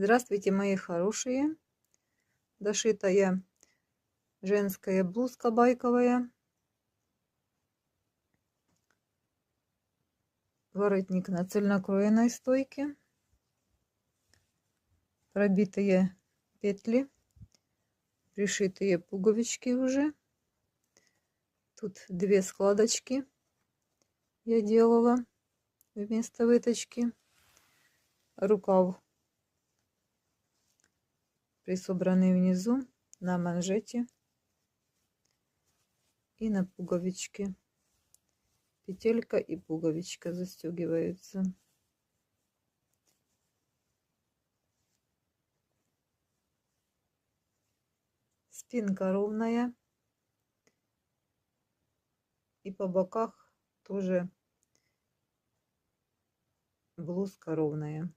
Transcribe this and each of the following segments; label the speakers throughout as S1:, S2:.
S1: Здравствуйте, мои хорошие. Дошитая женская блузка байковая. Воротник на цельнокроенной стойке. Пробитые петли. Пришитые пуговички уже. Тут 2 складочки я делала вместо выточки. Рукав присобранный внизу на манжете и на пуговичке. Петелька и пуговичка застегиваются. Спинка ровная. И по боках тоже блузка ровная.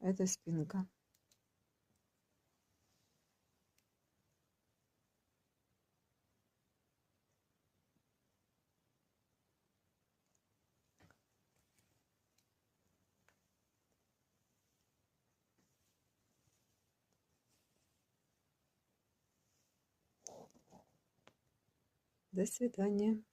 S1: Это спинка. До свидания.